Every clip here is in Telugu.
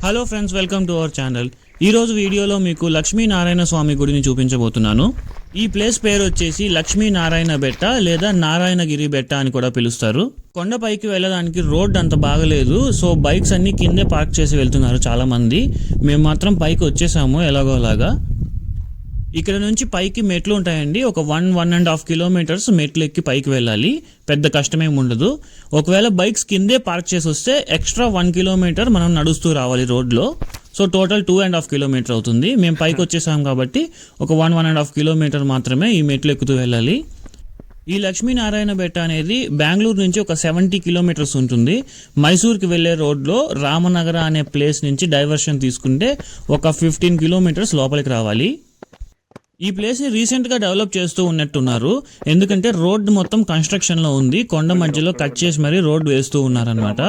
Hello friends, welcome to our channel. ఈరోజు వీడియోలో మీకు లక్ష్మీనారాయణ స్వామి గుడిని చూపించబోతున్నాను. ఈ ప్లేస్ పేరు వచ్చేసి లక్ష్మీనారాయణ బెట్ట లేదా నారాయణగిరి బెట్ట అని కూడా పిలుస్తారు. కొండపైకి వెళ్ళడానికి రోడ్ అంత బాగలేదు, సో బైక్స్ అన్ని కిందే పార్క్ చేసి వెళ్తున్నారు చాలా మంది. మేము మాత్రం పైకి వచ్చేసాము ఎలాగోలాగా. ఇక్కడ నుంచి పైకి మెట్లు ఉంటాయండి. ఒక 1.5 కిలోమీటర్స్ మెట్లు ఎక్కి పైకి వెళ్ళాలి. పెద్ద కష్టమేమి ఉండదు. ఒకవేళ బైక్స్ కిందే పార్క్ చేసి వస్తే ఎక్స్ట్రా 1 కిలోమీటర్ మనం నడుస్తూ రావాలి రోడ్లో. సో టోటల్ 2.5 కిలోమీటర్ అవుతుంది. మేము పైకి వచ్చేసాం కాబట్టి ఒక 1.5 కిలోమీటర్ మాత్రమే ఈ మెట్లు ఎక్కుతూ వెళ్ళాలి. ఈ లక్ష్మీనారాయణ బెట్ట అనేది బెంగళూరు నుంచి ఒక 70 కిలోమీటర్స్ ఉంటుంది. మైసూర్కి వెళ్ళే రోడ్లో రామనగర అనే ప్లేస్ నుంచి డైవర్షన్ తీసుకుంటే ఒక 15 కిలోమీటర్స్ లోపలికి రావాలి. ఈ ప్లేస్ని రీసెంట్గా డెవలప్ చేస్తూ ఉన్నట్టున్నారు, ఎందుకంటే రోడ్ మొత్తం కన్స్ట్రక్షన్లో ఉంది. కొండ మధ్యలో కట్ చేసి మరీ రోడ్ వేస్తూ ఉన్నారనమాట.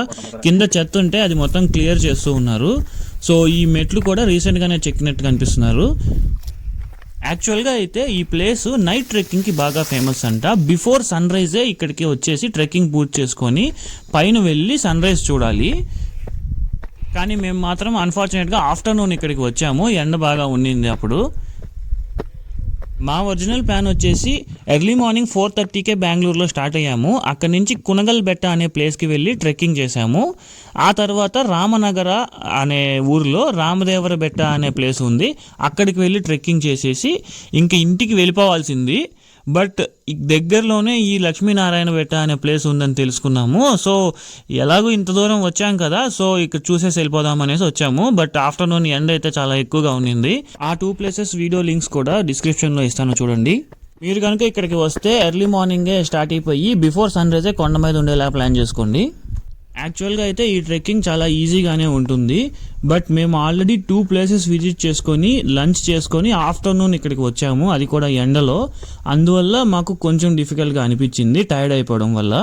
కింద చెత్త ఉంటే అది మొత్తం క్లియర్ చేస్తూ ఉన్నారు. సో ఈ మెట్లు కూడా రీసెంట్గానే చెక్కినట్టు కనిపిస్తున్నారు. యాక్చువల్గా అయితే ఈ ప్లేస్ నైట్ ట్రెక్కింగ్కి బాగా ఫేమస్ అంట. బిఫోర్ సన్ రైజే ఇక్కడికి వచ్చేసి ట్రెక్కింగ్ పూర్తి చేసుకొని పైన వెళ్ళి సన్ రైజ్ చూడాలి. కానీ మేము మాత్రం అన్ఫార్చునేట్గా ఆఫ్టర్నూన్ ఇక్కడికి వచ్చాము. ఎండ బాగా ఉండింది అప్పుడు. మా ఒరిజినల్ ప్లాన్ వచ్చేసి ఎర్లీ మార్నింగ్ 4:30కే బెంగళూరులో స్టార్ట్ అయ్యాము. అక్కడి నుంచి కునగల్ బెట్ట అనే ప్లేస్కి వెళ్ళి ట్రెక్కింగ్ చేశాము. ఆ తర్వాత రామనగర అనే ఊరిలో రామదేవర బెట్ట అనే ప్లేస్ ఉంది. అక్కడికి వెళ్ళి ట్రెక్కింగ్ చేసేసి ఇంక ఇంటికి వెళ్ళిపోవాల్సింది. బట్ దగ్గరలోనే ఈ లక్ష్మీనారాయణ బెట్ట అనే ప్లేస్ ఉందని తెలుసుకున్నాము. సో ఎలాగో ఇంత దూరం వచ్చాం కదా, సో ఇక్కడ చూసేసి వెళ్ళిపోదాం అనేసి వచ్చాము. బట్ ఆఫ్టర్నూన్ ఎండ అయితే చాలా ఎక్కువగా ఉండింది. ఆ 2 ప్లేసెస్ వీడియో లింక్స్ కూడా డిస్క్రిప్షన్లో ఇస్తాను, చూడండి. మీరు కనుక ఇక్కడికి వస్తే ఎర్లీ మార్నింగే స్టార్ట్ అయిపోయి బిఫోర్ సన్ రైజే కొండ మీద ఉండేలా ప్లాన్ చేసుకోండి. యాక్చువల్గా అయితే ఈ ట్రెక్కింగ్ చాలా ఈజీగానే ఉంటుంది. బట్ మేము ఆల్రెడీ 2 ప్లేసెస్ విజిట్ చేసుకొని లంచ్ చేసుకొని ఆఫ్టర్నూన్ ఇక్కడికి వచ్చాము, అది కూడా ఎండలో. అందువల్ల మాకు కొంచెం డిఫికల్ట్గా అనిపించింది, టైర్డ్ అయిపోవడం వల్ల.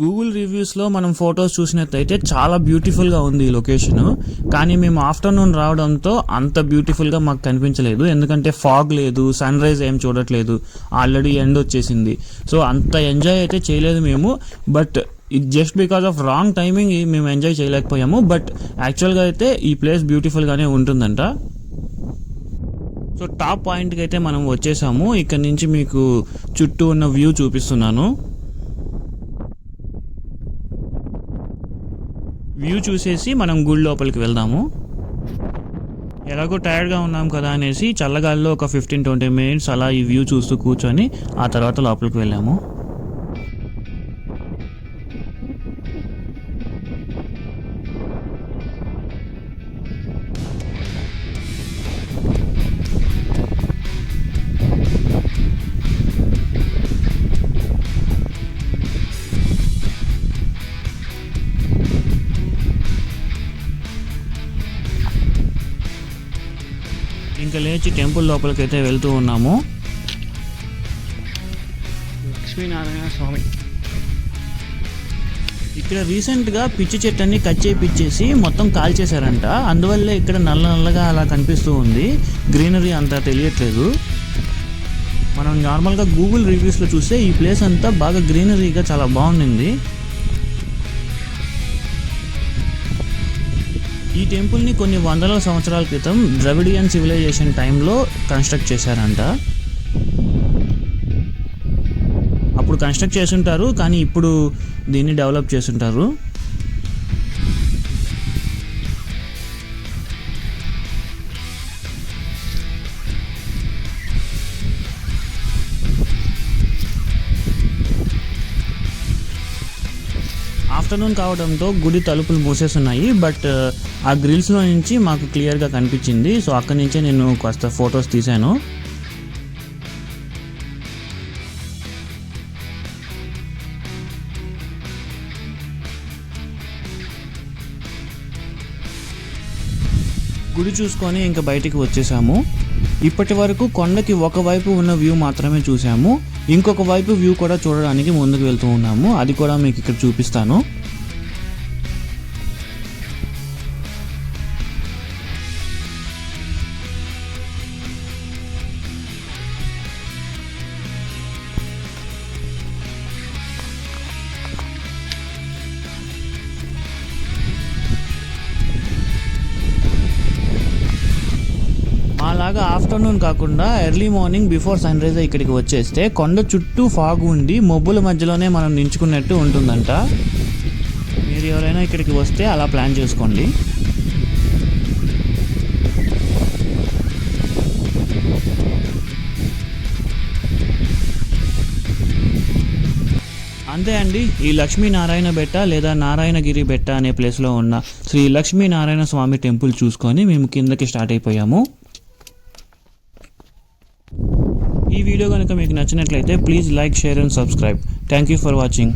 గూగుల్ రివ్యూస్లో మనం ఫొటోస్ చూసినట్టయితే చాలా బ్యూటిఫుల్గా ఉంది ఈ లొకేషను. కానీ మేము ఆఫ్టర్నూన్ రావడంతో అంత బ్యూటిఫుల్గా మాకు కనిపించలేదు, ఎందుకంటే ఫాగ్ లేదు, సన్ రైజ్ ఏం చూడట్లేదు, ఆల్రెడీ ఎండ్ వచ్చేసింది. సో అంత ఎంజాయ్ అయితే చేయలేదు మేము. But just because of wrong timing మేము ఎంజాయ్ చేయలేకపోయాము. బట్ యాక్చువల్గా అయితే ఈ ప్లేస్ బ్యూటిఫుల్గానే ఉంటుందంట. సో టాప్ పాయింట్కి అయితే మనం వచ్చేసాము. ఇక్కడ నుంచి మీకు చుట్టూ ఉన్న వ్యూ చూపిస్తున్నాను. వ్యూ చూసేసి మనం గుడి లోపలికి వెళ్దాము. ఎలాగో టైర్డ్గా ఉన్నాం కదా అనేసి చల్లగాల్లో ఒక 15-20 మినిట్స్ అలా ఈ వ్యూ చూస్తూ కూర్చొని ఆ తర్వాత లోపలికి వెళ్ళాము. ఇంకా లేచి టెంపుల్ లోపలికి అయితే వెళ్తూ ఉన్నాము. లక్ష్మీనారాయణ స్వామి ఇక్కడ రీసెంట్గా పిచ్చి చెట్టన్ని కట్ చేయించేసి మొత్తం కాల్చేశారంట. అందువల్లే ఇక్కడ నల్ల నల్లగా అలా కనిపిస్తూ ఉంది. గ్రీనరీ అంతా తెలియట్లేదు. మనం నార్మల్గా గూగుల్ రివ్యూస్లో చూస్తే ఈ ప్లేస్ అంతా బాగా గ్రీనరీగా చాలా బాగుంది. ఈ టెంపుల్ని కొన్ని వందల సంవత్సరాల క్రితం ద్రవిడియన్ సివిలైజేషన్ టైంలో కన్స్ట్రక్ట్ చేశారంట. అప్పుడు కన్స్ట్రక్ట్ చేసుంటారు, కానీ ఇప్పుడు దీన్ని డెవలప్ చేసుంటారు. ఆఫ్టర్నూన్ కావడంతో గుడి తలుపులు మూసేస్తున్నాయి. బట్ ఆ గ్రిల్స్లో నుంచి మాకు క్లియర్గా కనిపించింది. సో అక్కడి నుంచే నేను కాస్త ఫొటోస్ తీశాను. గుడి చూసుకొని ఇంకా బయటికి వచ్చేసాము. ఇప్పటి వరకు కొండకి ఒకవైపు ఉన్న వ్యూ మాత్రమే చూసాము. ఇంకొక వైపు వ్యూ కూడా చూడడానికి ముందుకు వెళ్తూ ఉన్నాము. అది కూడా మీకు ఇక్కడ చూపిస్తాను. బాగా ఆఫ్టర్నూన్ కాకుండా early morning before sunrise ఇక్కడికి వచ్చేస్తే కొండ చుట్టూ ఫాగ్ ఉండి మబ్బుల మధ్యలోనే మనం నించుకున్నట్టు ఉంటుందంట. మీరు ఎవరైనా ఇక్కడికి వస్తే అలా ప్లాన్ చేసుకోండి. అంతే అండి, ఈ లక్ష్మీనారాయణ బెట్ట లేదా నారాయణగిరి బెట్ట అనే ప్లేస్లో ఉన్న శ్రీ లక్ష్మీనారాయణ స్వామి టెంపుల్ చూసుకొని మేము కిందకి స్టార్ట్ అయిపోయాము. ఈ వీడియో కనుక మీకు నచ్చినట్లయితే please like, share and subscribe. Thank you for watching.